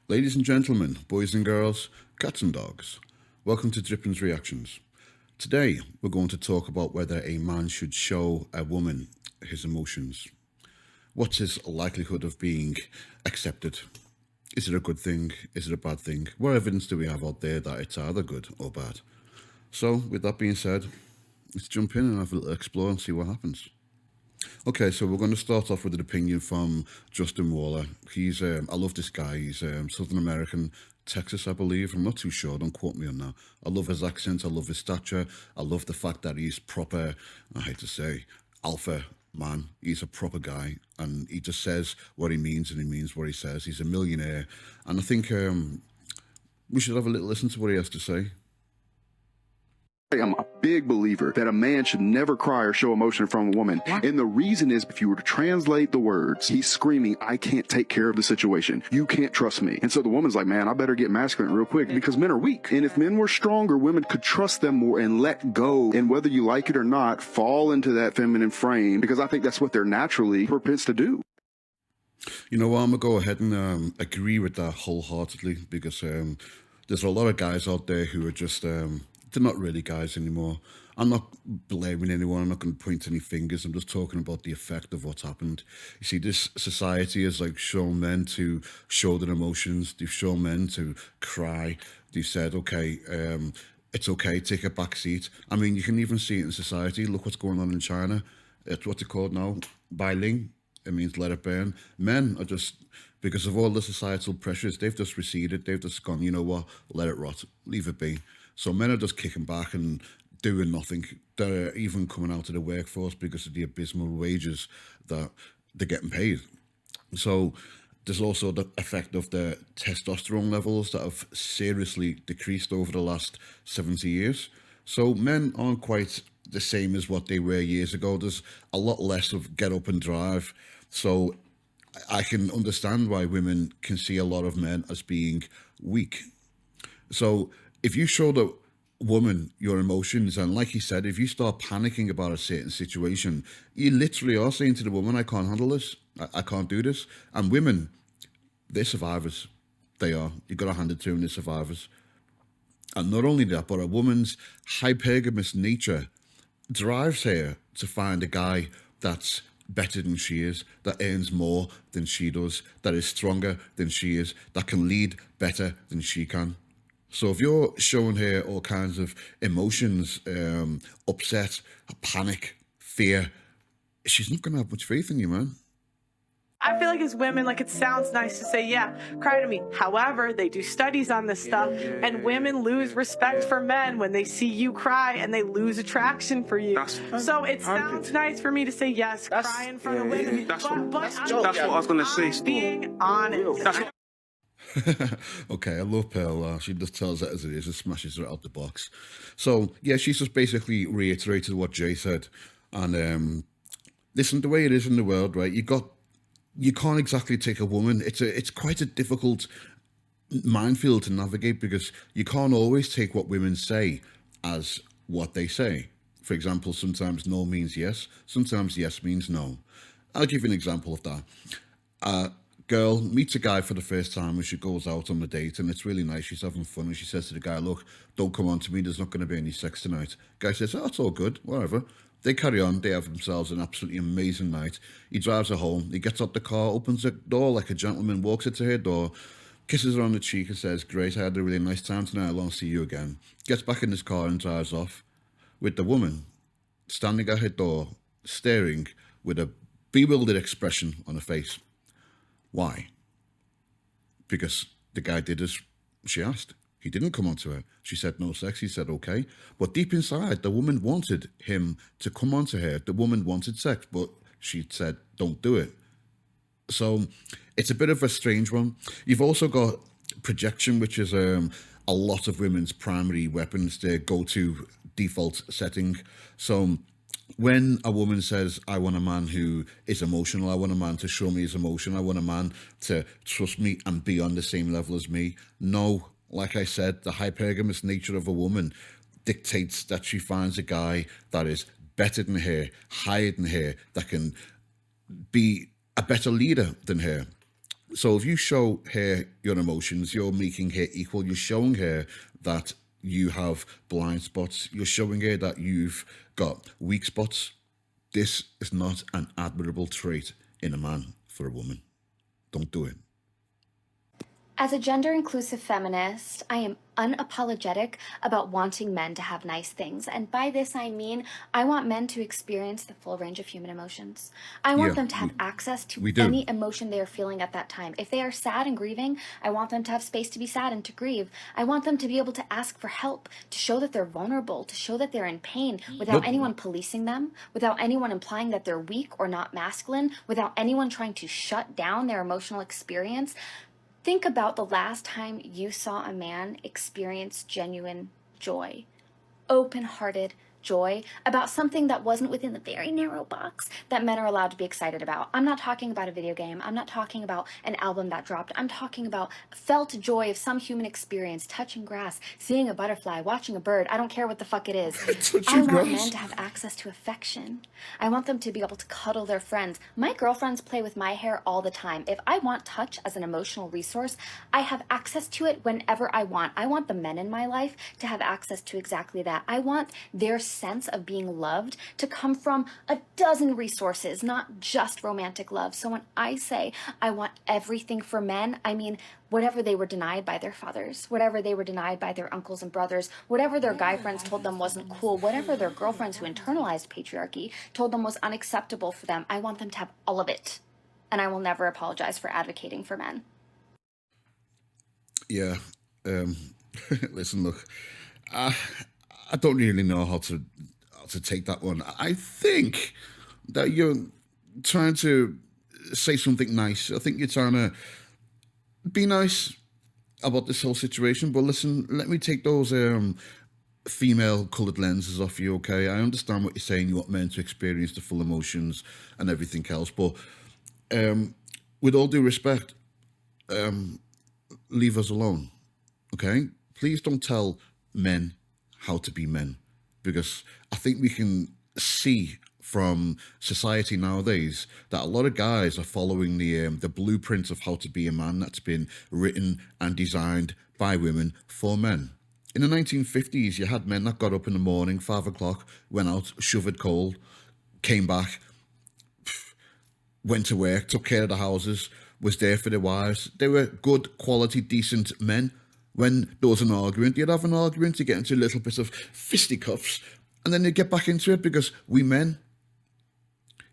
Ladies and gentlemen, boys and girls, cats and dogs, welcome to Drippin's Reactions. Today, we're going to talk about whether a man should show a woman his emotions. What's his likelihood of being accepted? Is it a good thing? Is it a bad thing? What evidence do we have out there that it's either good or bad? So, with that being said, let's jump in and have a little explore and see what happens. Okay, so we're going to start off with an opinion from Justin Waller. I love this guy. He's Southern American, Texas, I believe. I'm not too sure. Don't quote me on that. I love his accent. I love his stature. I love the fact that he's proper, I hate to say, alpha man. He's a proper guy, and he just says what he means, and he means what he says. He's a millionaire, and I think we should have a little listen to what he has to say. I'm a big believer that a man should never cry or show emotion from a woman. What? And the reason is, if you were to translate the words, he's screaming, I can't take care of the situation. You can't trust me. And so the woman's like, man, I better get masculine real quick because men are weak. And if men were stronger, women could trust them more and let go. And whether you like it or not, fall into that feminine frame, because I think that's what they're naturally propense to do. You know what, I'm going to go ahead and agree with that wholeheartedly, because there's a lot of guys out there who are just... they're not really guys anymore. I'm not blaming anyone. I'm not going to point any fingers. I'm just talking about the effect of what's happened. You see, this society has shown men to show their emotions. They've shown men to cry. They've said, okay, it's okay, take a back seat. I mean, you can even see it in society. Look what's going on in China. It's what's it called now? Bai Ling. It means let it burn. Men are just, because of all the societal pressures, they've just receded. They've just gone, you know what, let it rot, leave it be. So men are just kicking back and doing nothing. They're even coming out of the workforce because of the abysmal wages that they're getting paid. So there's also the effect of the testosterone levels that have seriously decreased over the last 70 years. So men aren't quite the same as what they were years ago. There's a lot less of get up and drive. So I can understand why women can see a lot of men as being weak. So if you show the woman your emotions, and like he said, if you start panicking about a certain situation, you literally are saying to the woman, I can't handle this. I can't do this. And women, they're survivors. They are. You've got to hand it to them, they're survivors. And not only that, but a woman's hypergamous nature drives her to find a guy that's better than she is, that earns more than she does, that is stronger than she is, that can lead better than she can. So if you're showing her all kinds of emotions, upset, panic, fear, she's not going to have much faith in you, man. I feel like as women, it sounds nice to say, yeah, cry to me. However, they do studies on this stuff, and women lose respect for men when they see you cry, and they lose attraction for you. So it sounds nice for me to say, yes, cry in front of women. That's what I was going to say. Being honest. Okay, I love Pearl. She just tells it as it is and smashes it out the box. So, yeah, she's just basically reiterated what Jay said. And listen, the way it is in the world, right, you can't exactly take a woman. It's quite a difficult minefield to navigate, because you can't always take what women say as what they say. For example, sometimes no means yes. Sometimes yes means no. I'll give you an example of that. Girl meets a guy for the first time and she goes out on a date, and it's really nice, she's having fun, and she says to the guy, look, don't come on to me, there's not going to be any sex tonight. Guy says, oh, it's all good, whatever. They carry on, they have themselves an absolutely amazing night. He drives her home, he gets out the car, opens the door like a gentleman, walks her to her door, kisses her on the cheek and says, great, I had a really nice time tonight, I won't see you again. Gets back in his car and drives off, with the woman standing at her door, staring with a bewildered expression on her face. Why? Because the guy did as she asked. He didn't come on to her. She said no sex. He said okay. But deep inside, the woman wanted him to come on to her. The woman wanted sex, but she said don't do it. So it's a bit of a strange one. You've also got projection, which is a lot of women's primary weapons, their go-to default setting. So when a woman says, I want a man who is emotional, I want a man to show me his emotion, I want a man to trust me and be on the same level as me. No, like I said, the hypergamous nature of a woman dictates that she finds a guy that is better than her, higher than her, that can be a better leader than her. So if you show her your emotions, you're making her equal. You're showing her that you have blind spots. You're showing her that you've got weak spots. This is not an admirable trait in a man for a woman. Don't do it. As a gender-inclusive feminist, I am unapologetic about wanting men to have nice things. And by this, I mean, I want men to experience the full range of human emotions. I want them to have access to any emotion they are feeling at that time. If they are sad and grieving, I want them to have space to be sad and to grieve. I want them to be able to ask for help, to show that they're vulnerable, to show that they're in pain, without anyone policing them, without anyone implying that they're weak or not masculine, without anyone trying to shut down their emotional experience. Think about the last time you saw a man experience genuine joy, open-hearted joy about something that wasn't within the very narrow box that men are allowed to be excited about. I'm not talking about a video game. I'm not talking about an album that dropped. I'm talking about felt joy of some human experience, touching grass, seeing a butterfly, watching a bird. I don't care what the fuck it is. I want men to have access to affection. I want them to be able to cuddle their friends. My girlfriends play with my hair all the time. If I want touch as an emotional resource, I have access to it whenever I want. I want the men in my life to have access to exactly that. I want their sense of being loved to come from a dozen resources, not just romantic love. So when I say I want everything for men, I mean whatever they were denied by their fathers, whatever they were denied by their uncles and brothers, whatever their guy friends told them wasn't cool, whatever their girlfriends who internalized patriarchy told them was unacceptable for them. I want them to have all of it. And I will never apologize for advocating for men. Yeah. Listen, look, I don't really know how to take that one. I think that you're trying to say something nice. I think you're trying to be nice about this whole situation. But listen, let me take those female coloured lenses off you, okay? I understand what you're saying. You want men to experience the full emotions and everything else. But with all due respect, leave us alone, okay? Please don't tell men how to be men, because I think we can see from society nowadays that a lot of guys are following the blueprint of how to be a man that's been written and designed by women for men. In the 1950s, you had men that got up in the morning, 5 o'clock, went out, shoveled coal, came back, went to work, took care of the houses, was there for their wives. They were good, quality, decent men. When there was an argument, you'd have an argument, you get into a little bit of fisticuffs, and then you get back into it, because we men,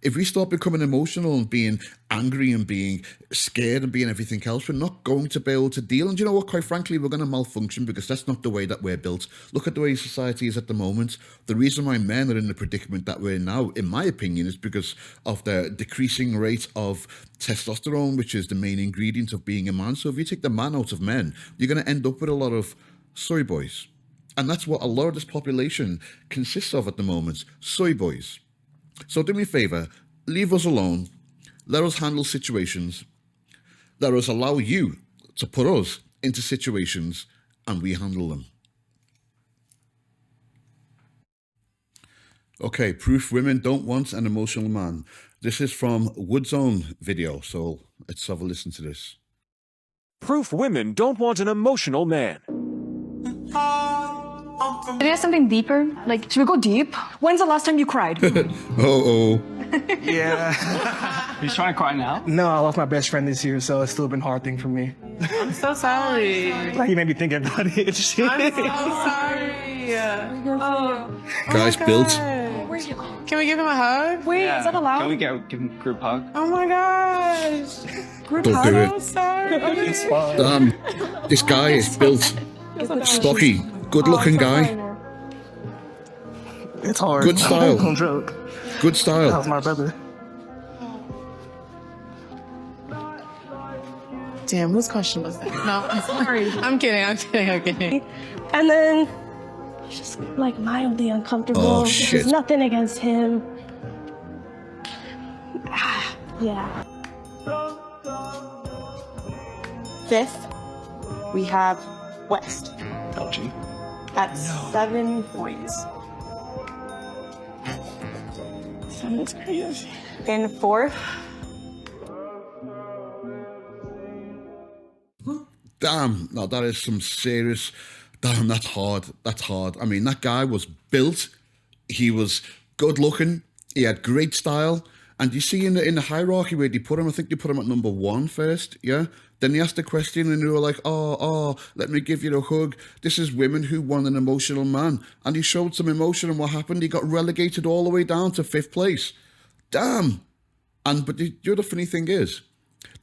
if we start becoming emotional and being angry and being scared and being everything else, we're not going to be able to deal. And you know what, quite frankly, we're going to malfunction, because that's not the way that we're built. Look at the way society is at the moment. The reason why men are in the predicament that we're in now, in my opinion, is because of the decreasing rate of testosterone, which is the main ingredient of being a man. So if you take the man out of men, you're going to end up with a lot of soy boys. And that's what a lot of this population consists of at the moment, soy boys. So do me a favor, leave us alone, let us handle situations, let us allow you to put us into situations and we handle them. Okay, proof women don't want an emotional man. This is from Wood's own video, so let's have a listen to this. Proof women don't want an emotional man. Did you have something deeper? Like, should we go deep? When's the last time you cried? Oh. Yeah. You trying to cry now? No, I lost my best friend this year, so it's still been a hard thing for me. I'm so sorry. Like, you made me think about it. I'm so sorry. Oh. Guys, built. Can we give him a hug? Wait, is that allowed? Can we give him a group hug? Oh my gosh. Group Don't hug? do I'm it. sorry. It's fine. Damn, this guy is built. Stocky, good-looking guy. It's hard. Good style. Don't joke. Good That style. was my brother. Damn, whose question was that? No, I'm sorry. I'm kidding. And then he's just like mildly uncomfortable. Oh, shit. There's nothing against him. Yeah. Fifth, we have West LG. at 7 points. Sounds crazy. In fourth, Damn, now that is some serious. Damn, that's hard. That's hard. I mean, that guy was built. He was good looking. He had great style. And you see in the hierarchy where they put him, I think they put him at number 1 first, yeah? Then they asked the question and they were like, oh, let me give you a hug. This is women who want an emotional man. And he showed some emotion, and what happened? He got relegated all the way down to 5th place. Damn. But the other funny thing is,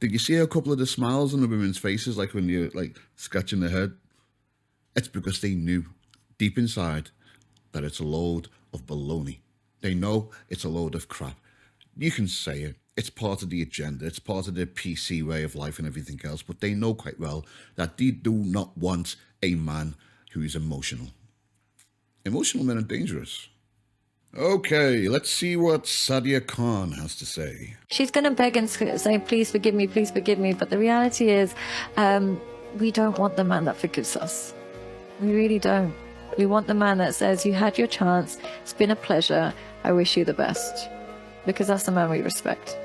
did you see a couple of the smiles on the women's faces, like when you're like scratching their head? It's because they knew deep inside that it's a load of baloney. They know it's a load of crap. You can say it. It's part of the agenda. It's part of the PC way of life and everything else. But they know quite well that they do not want a man who is emotional. Emotional men are dangerous. Okay, let's see what Sadia Khan has to say. She's going to beg and say, please forgive me, please forgive me. But the reality is, we don't want the man that forgives us. We really don't. We want the man that says, you had your chance. It's been a pleasure. I wish you the best. Because that's the man we respect.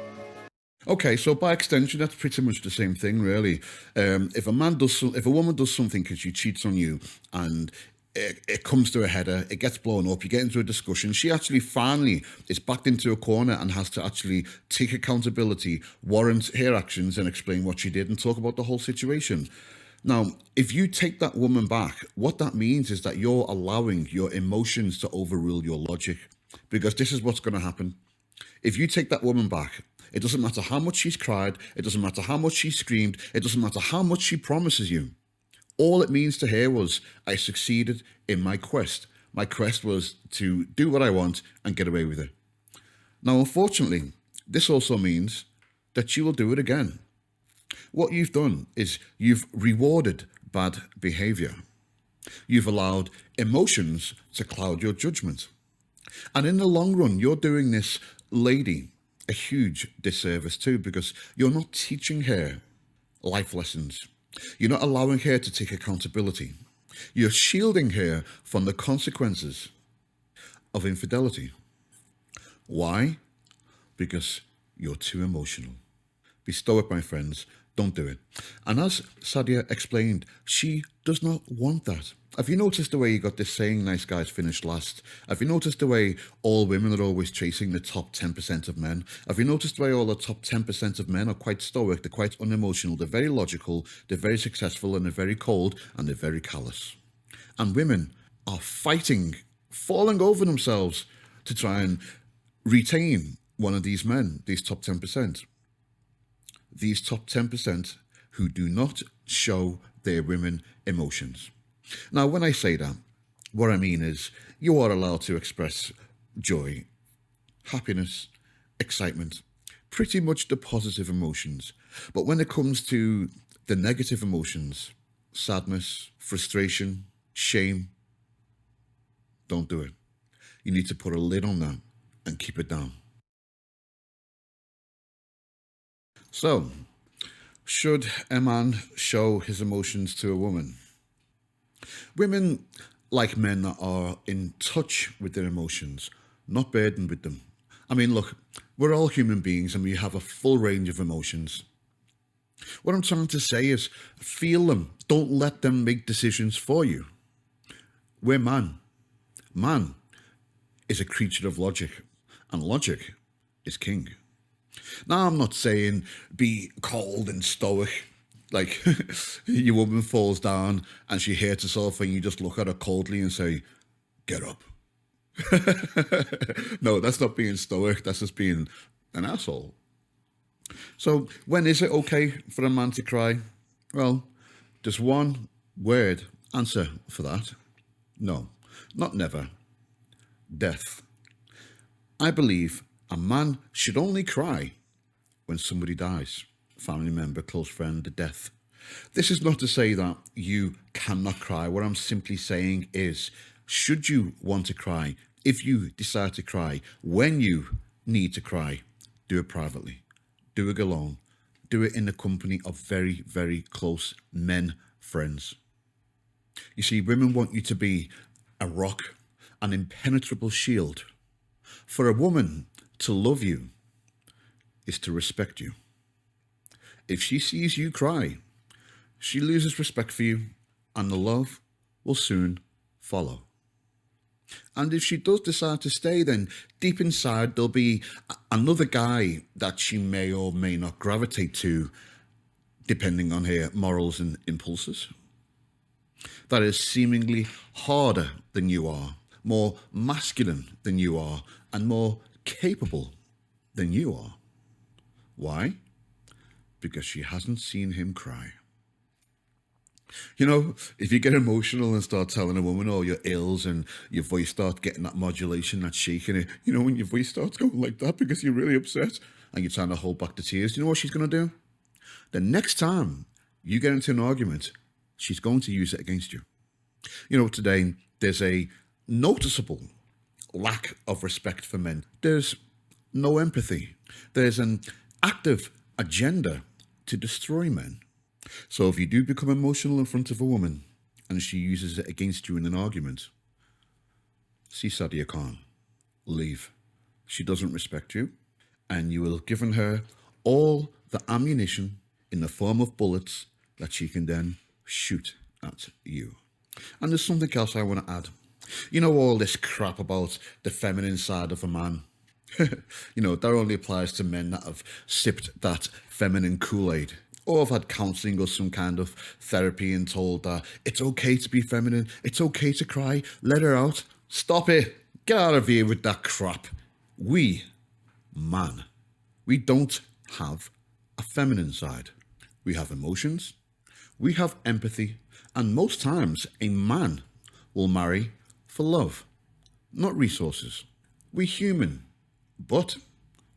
Okay, so by extension, that's pretty much the same thing, really. If a woman does something because she cheats on you, and it comes to a header, it gets blown up, you get into a discussion, she actually finally is backed into a corner and has to actually take accountability, warrant her actions, and explain what she did and talk about the whole situation. Now, if you take that woman back, what that means is that you're allowing your emotions to overrule your logic, because this is what's going to happen. If you take that woman back, it doesn't matter how much she's cried, it doesn't matter how much she screamed, it doesn't matter how much she promises you. All it means to her was, I succeeded in my quest. My quest was to do what I want and get away with it. Now, unfortunately, this also means that she will do it again. What you've done is you've rewarded bad behavior. You've allowed emotions to cloud your judgment. And in the long run, you're doing this lady a huge disservice too, because you're not teaching her life lessons. You're not allowing her to take accountability. You're shielding her from the consequences of infidelity. Why? Because you're too emotional. Be stoic, my friends. Don't do it. And as Sadia explained, she does not want that. Have you noticed the way you got this saying, nice guys finish last? Have you noticed the way all women are always chasing the top 10% of men? Have you noticed the way all the top 10% of men are quite stoic, they're quite unemotional, they're very logical, they're very successful, and they're very cold, and they're very callous? And women are fighting, falling over themselves to try and retain one of these men, these top 10%. These top 10% who do not show their women emotions. Now, when I say that, what I mean is you are allowed to express joy, happiness, excitement, pretty much the positive emotions. But when it comes to the negative emotions, sadness, frustration, shame, don't do it. You need to put a lid on that and keep it down. So, should a man show his emotions to a woman? Women like men that are in touch with their emotions, not burdened with them. I mean, look, we're all human beings and we have a full range of emotions. What I'm trying to say is feel them. Don't let them make decisions for you. We're man. Man is a creature of logic, and logic is king. Now, I'm not saying be cold and stoic, like your woman falls down and she hurts herself and you just look at her coldly and say, get up. No, that's not being stoic, that's just being an asshole. So when is it okay for a man to cry? Well, there's one word answer for that. No, not never. Death. I believe a man should only cry when somebody dies, family member, close friend, a death. This is not to say that you cannot cry. What I'm simply saying is, should you want to cry, if you decide to cry, when you need to cry, do it privately, do it alone, do it in the company of very, very close men, friends. You see, women want you to be a rock, an impenetrable shield. For a woman to love you is to respect you. If she sees you cry, she loses respect for you, and the love will soon follow. And if she does decide to stay, then deep inside there'll be another guy that she may or may not gravitate to, depending on her morals and impulses, that is seemingly harder than you are, more masculine than you are, and more capable than you are. Why? Because she hasn't seen him cry. You know, if you get emotional and start telling a woman all your ills and your voice starts getting that modulation, that shaking it, you know, when your voice starts going like that because you're really upset and you're trying to hold back the tears, you know what she's going to do? The next time you get into an argument, she's going to use it against you. You know, today there's a noticeable lack of respect for men. There's no empathy. There's an active agenda to destroy men. So if you do become emotional in front of a woman and she uses it against you in an argument, see Sadia Khan. Leave. She doesn't respect you, and you will have given her all the ammunition in the form of bullets that she can then shoot at you. And there's something else I want to add. You know, all this crap about the feminine side of a man. You know, that only applies to men that have sipped that feminine Kool-Aid, or have had counselling or some kind of therapy and told that it's okay to be feminine, it's okay to cry, let her out. Stop it. Get out of here with that crap. We, man, we don't have a feminine side. We have emotions, we have empathy, and most times a man will marry for love, not resources. We're human, but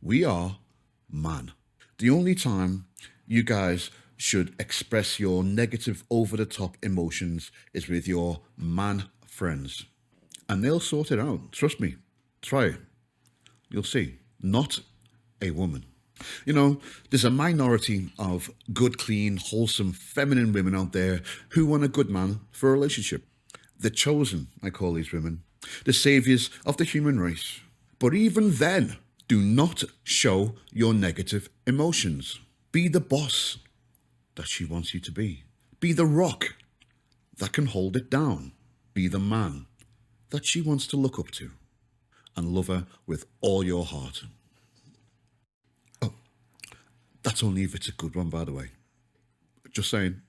we are man. The only time you guys should express your negative over-the-top emotions is with your man friends. And they'll sort it out. Trust me. Try it. You'll see. Not a woman. You know, there's a minority of good, clean, wholesome, feminine women out there who want a good man for a relationship. The chosen, I call these women. The saviors of the human race. But even then, do not show your negative emotions. Be the boss that she wants you to be. Be the rock that can hold it down. Be the man that she wants to look up to. And love her with all your heart. Oh, that's only if it's a good one, by the way. Just saying.